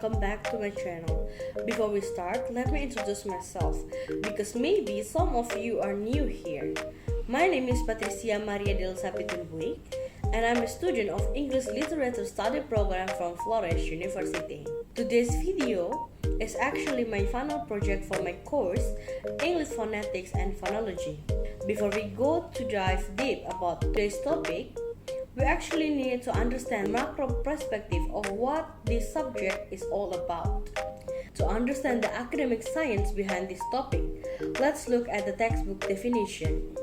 welcome back to my channel. Before we start, let me introduce myself because maybe some of you are new here. My name is Patricia NdoenBoey and I'm a student of English Literature Study Program from Flores University. Today's video is actually my final project for my course, English Phonetics and Phonology. Before we go to dive deep about today's topic, we actually need to understand macro perspective of what this subject is all about. To understand the academic science behind this topic, let's look at the textbook definition.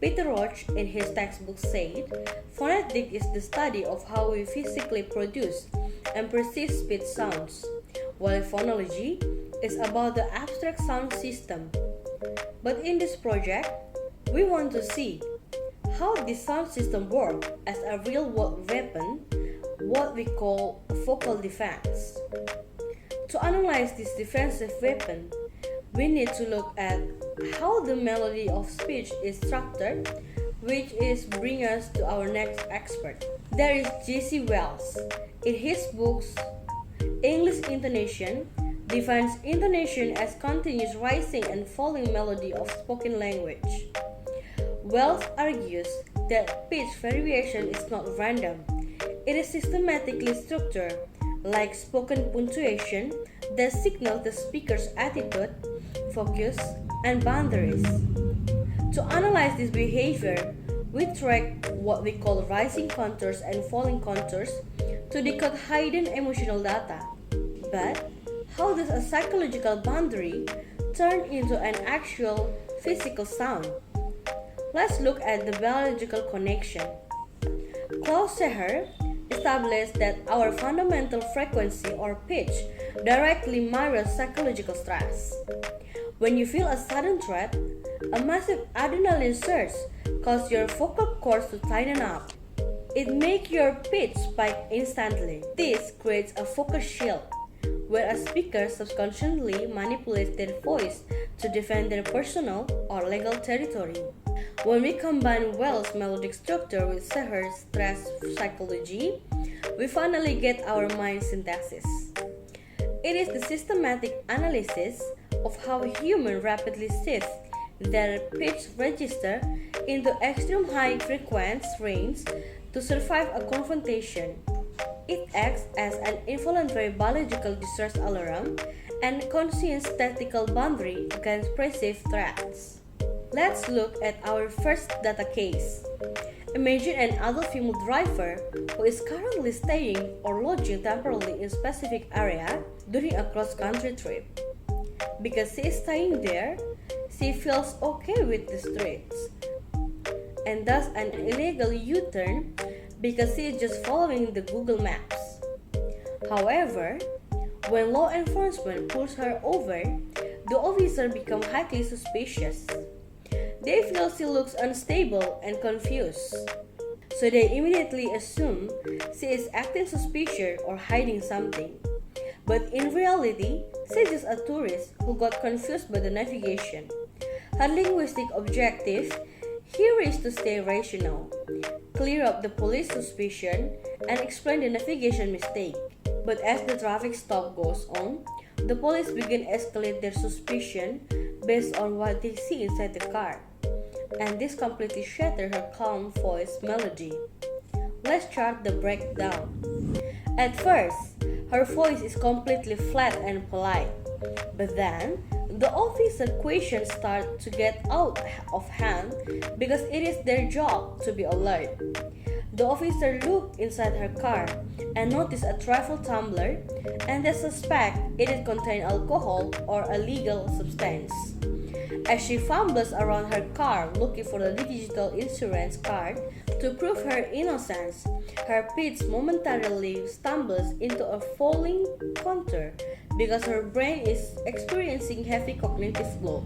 Peter Roach in his textbook said, "Phonetic is the study of how we physically produce and perceive speech sounds, while phonology is about the abstract sound system." But in this project, we want to see how this sound system works as a real-world weapon, what we call a vocal defense. To analyze this defensive weapon, we need to look at how the melody of speech is structured, which is bring us to our next expert. There is J.C. Wells. In his books, English Intonation, defines intonation as continuous rising and falling melody of spoken language. Wells argues that pitch variation is not random. It is systematically structured, like spoken punctuation, that signals the speaker's attitude, focus, and boundaries. To analyze this behavior, we track what we call rising contours and falling contours to decode hidden emotional data. But how does a psychological boundary turn into an actual physical sound? Let's look at the biological connection. Klaus Seher established that our fundamental frequency or pitch directly mirrors psychological stress. When you feel a sudden threat, a massive adrenaline surge causes your vocal cords to tighten up. It makes your pitch spike instantly. This creates a vocal shield, where a speaker subconsciously manipulates their voice to defend their personal or legal territory. When we combine Wells' melodic structure with Seher's stress psychology, we finally get our mind synthesis. It is the systematic analysis of how humans rapidly shift their pitch register into extreme high frequency range to survive a confrontation. It acts as an involuntary biological distress alarm and conscious tactical boundary against perceived threats. Let's look at our first data case. Imagine an adult female driver who is currently staying or lodging temporarily in a specific area during a cross-country trip. Because she is staying there, she feels okay with the streets and does an illegal U-turn because she is just following the Google Maps. However, when law enforcement pulls her over, the officer becomes highly suspicious. They feel she looks unstable and confused, so they immediately assume she is acting suspicious or hiding something. But in reality, she's just a tourist who got confused by the navigation. Her linguistic objective here is to stay rational, clear up the police suspicion, and explain the navigation mistake. But as the traffic stop goes on, the police begin escalate their suspicion based on what they see inside the car. And this completely shatters her calm voice melody. Let's chart the breakdown. At first, her voice is completely flat and polite, but then the officer questions start to get out of hand because it is their job to be alert. The officer looked inside her car and noticed a trifle tumbler, and they suspect it contained alcohol or a legal substance. As she fumbles around her car looking for the digital insurance card to prove her innocence, her pitch momentarily stumbles into a falling contour because her brain is experiencing heavy cognitive load.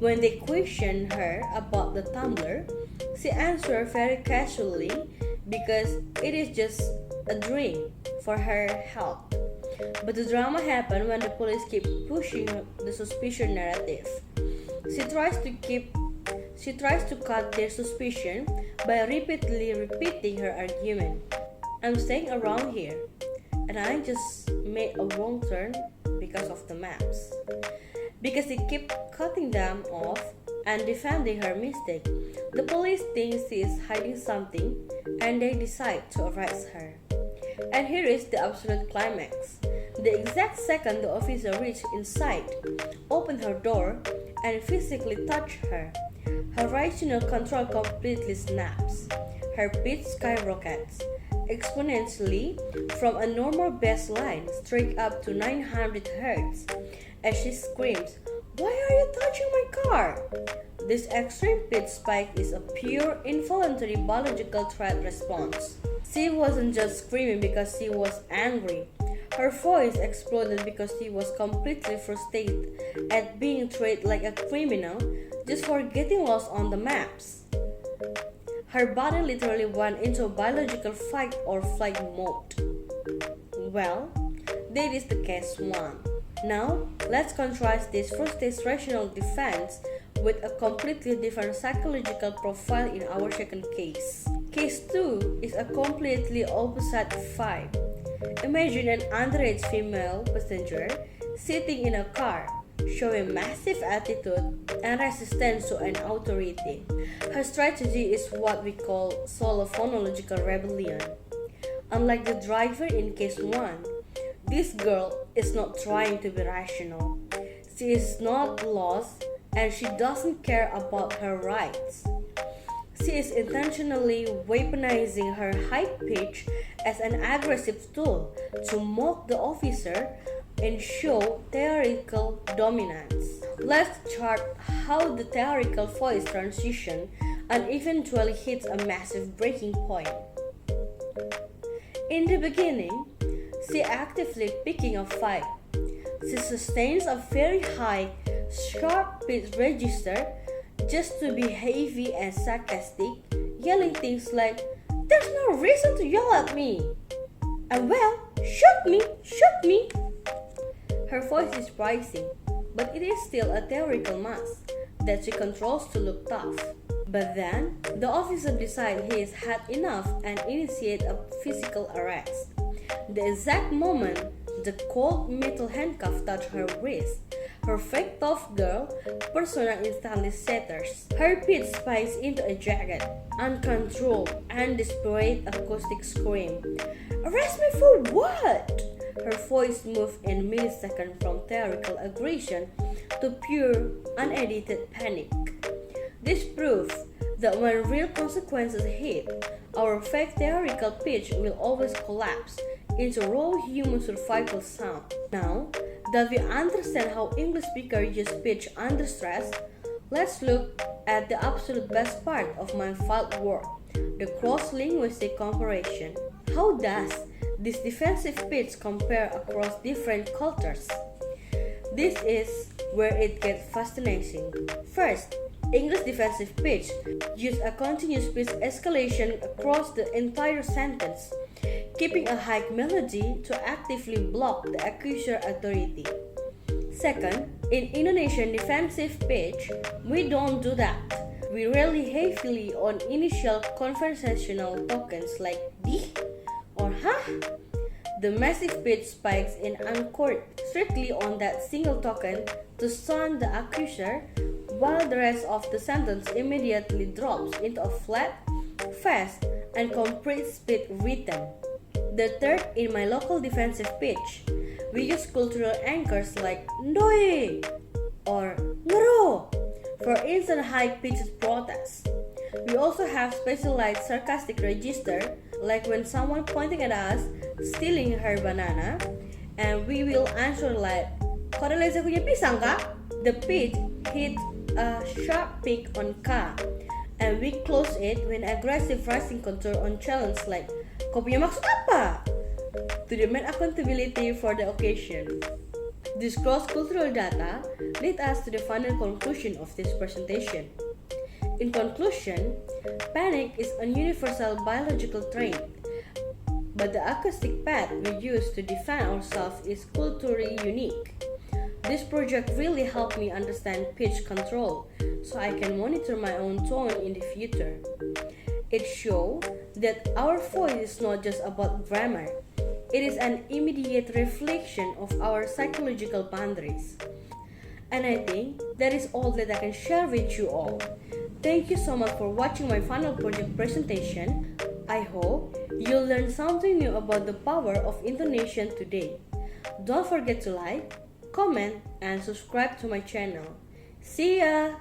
When they question her about the tumbler, she answers very casually because it is just a drink for her health. But the drama happens when the police keep pushing the suspicion narrative. She tries to cut their suspicion by repeatedly repeating her argument. "I'm staying around here, and I just made a wrong turn because of the maps. Because he kept cutting them off and defending her mistake, the police think she is hiding something and they decide to arrest her. And here is the absolute climax. The exact second the officer reached inside, opened her door, and physically touched her, her rational control completely snaps. Her pitch skyrockets exponentially from a normal baseline straight up to 900 Hz as she screams, "Why are you touching my car?" This extreme pitch spike is a pure involuntary biological threat response. She wasn't just screaming because she was angry. Her voice exploded because she was completely frustrated at being treated like a criminal just for getting lost on the maps. Her body literally went into biological fight or flight mode. Well, that is the case 1. Now, let's contrast this frustrated rational defense with a completely different psychological profile in our second case. Case 2 is a completely opposite vibe. Imagine an underage female passenger sitting in a car, showing massive attitude and resistance to an authority. Her strategy is what we call solo-phonological rebellion. Unlike the driver in case 1, this girl is not trying to be rational. She is not lost and she doesn't care about her rights. She is intentionally weaponizing her high pitch as an aggressive tool to mock the officer and show theoretical dominance. Let's chart how the theoretical voice transition and eventually hits a massive breaking point. In the beginning, she actively picking a fight. She sustains a very high, sharp pitch register just to be heavy and sarcastic, yelling things like, "There's no reason to yell at me," and "Well, shoot me, shoot me." Her voice is rising, but it is still a theoretical mask that she controls to look tough. But then, the officer decides he has had enough and initiates a physical arrest. The exact moment the cold metal handcuff touched her wrist, her fake tough girl persona instantly shatters. Her pitch spikes into a jagged, uncontrolled, and desperate acoustic scream. "Arrest me for what?" Her voice moved in milliseconds from theoretical aggression to pure, unedited panic. This proves that when real consequences hit, our fake theoretical pitch will always collapse into raw human survival sound. Now that we understand how English speakers use pitch under stress, let's look at the absolute best part of my field work, the cross-linguistic comparison. How does this defensive pitch compare across different cultures? This is where it gets fascinating. First, English defensive pitch use a continuous pitch escalation across the entire sentence, keeping a high melody to actively block the accuser authority. Second, in Indonesian defensive pitch, we don't do that. We rely heavily on initial conversational tokens like "di" or "huh." The massive pitch spikes in anchored strictly on that single token to stun the accuser, while the rest of the sentence immediately drops into a flat, fast, and complete speed rhythm. The third, in my local defensive pitch, we use cultural anchors like "NdoenBoey" or "ngero" for instant high-pitched protests. We also have specialized sarcastic register, like when someone pointing at us, stealing her banana, and we will answer like, "Kodele saya punya pisang kah?" The pitch hits a sharp peak on "ka", and we close it when aggressive rising contour on challenge like, "Kau punya maksud apa?" to demand accountability for the occasion. This cross-cultural data lead us to the final conclusion of this presentation. In conclusion, panic is a universal biological trait, but the acoustic path we use to defend ourselves is culturally unique. This project really helped me understand pitch control, so I can monitor my own tone in the future. It shows that our voice is not just about grammar, It is an immediate reflection of our psychological boundaries. And I think that is all that I can share with you all. Thank you so much for watching my final project presentation. I hope you'll learn something new about the power of intonation today. Don't forget to like, comment, and subscribe to my channel. See ya!